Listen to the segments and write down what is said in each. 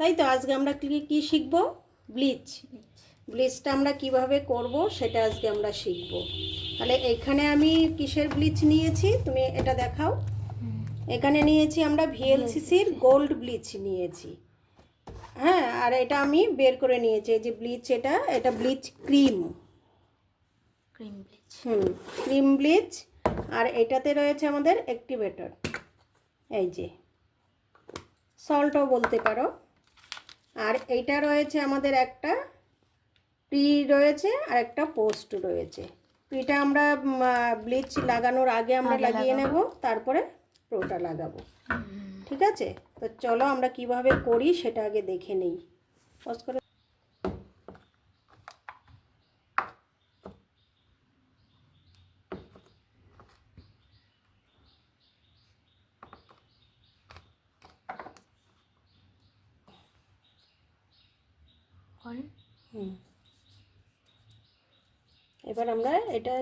তাই তো আজকে আমরা কি শিখব? ব্লিচ। ব্লিচটা আমরা কিভাবে করব সেটা আজকে আমরা শিখব। তাহলে এখানে আমি কিসের ব্লিচ নিয়েছি তুমি এটা দেখাও। এখানে নিয়েছি আমরা ভিএলসিসির গোল্ড ব্লিচ নিয়েছি। হ্যাঁ, আর এটা আমি বের করে নিয়েছি, এই যে ব্লিচ, এটা bleach cream bleach. Cream bleach. আর এটাতে রয়েছে আমাদের অ্যাক্টিভেটর, এই যে সল্টও বলতে পারো। আর এইটা রয়েছে আমাদের একটা প্রি রয়েছে আর একটা পোস্ট রয়েছে। প্রিটা আমরা ব্লিচ লাগানোর আগে আমরা লাগিয়ে নেব, তারপরে প্রোটা লাগাবো। ঠিক আছে, তো চলো আমরা কিভাবে করি সেটা আগে দেখে নেই। পজ করে এবার আমরা এটা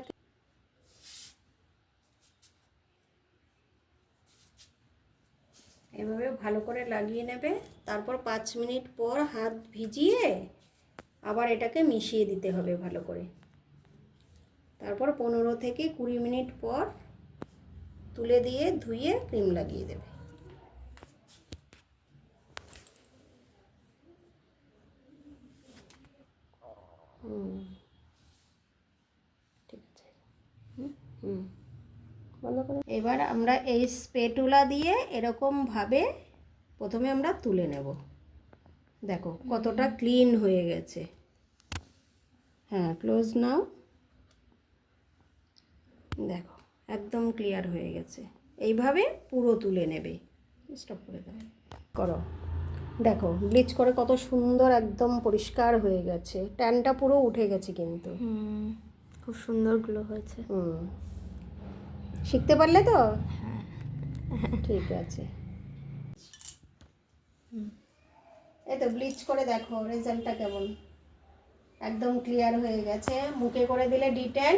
এভাবে ভালো করে লাগিয়ে নেবে। তারপর 5 মিনিট পর হাত ভিজিয়ে আবার এটাকে মিশিয়ে দিতে হবে ভালো করে। তারপর 15 থেকে 20 মিনিট পর তুলে দিয়ে ধুয়ে ক্রিম লাগিয়ে দেবে। ঠিক আছে। বন্ধ করে এবার আমরা এই স্পেটুলা দিয়ে এরকমভাবে প্রথমে আমরা তুলে নেব। দেখো কতটা ক্লিন হয়ে গেছে। হ্যাঁ, ক্লোজ নাও। দেখো একদম ক্লিয়ার হয়ে গেছে। এইভাবে পুরো তুলে নেবে। স্টপ করে দাও, করো। দেখো ব্লিচ করে কত সুন্দর একদম পরিষ্কার হয়ে গেছে, ট্যানটা পুরো উঠে গেছে কিন্তু। খুব সুন্দর গ্লো হয়েছে। শিখতে পারলে তো? ঠিক আছে। এই তো ব্লিচ করে দেখো রেজাল্টটা কেমন, একদম ক্লিয়ার হয়ে গেছে। মুখে করে দিলে ডিটেন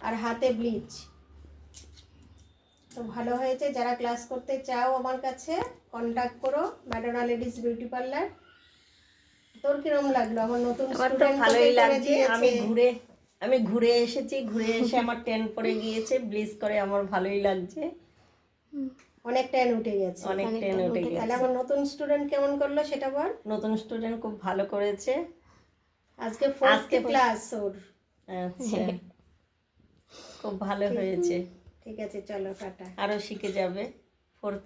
আর হাতে ব্লিচ। তো ভালো হয়েছে। যারা ক্লাস করতে চাও আমার কাছে কন্টাক্ট করো, ম্যাডোনা লেডিস বিউটি পার্লার। তোর কিরকম লাগলো? আমার নতুন স্টুডেন্ট ভালোই লাগছে। আমি ঘুরে এসেছি, ঘুরে এসে আমার ট্যান পড়ে গিয়েছে, ব্লিচ করে আমার ভালোই লাগছে। অনেক ট্যান উঠে গেছে। অনেক ট্যান উঠে গেছে। তাহলে আমার নতুন স্টুডেন্ট কেমন করলো সেটা বল। নতুন স্টুডেন্ট খুব ভালো করেছে। আজকে ফোর্থ ক্লাস ওর। আচ্ছা, খুব ভালো হয়েছে। ঠিক আছে, চলো টাটা। আরো শিখে যাবে। ফোর্থ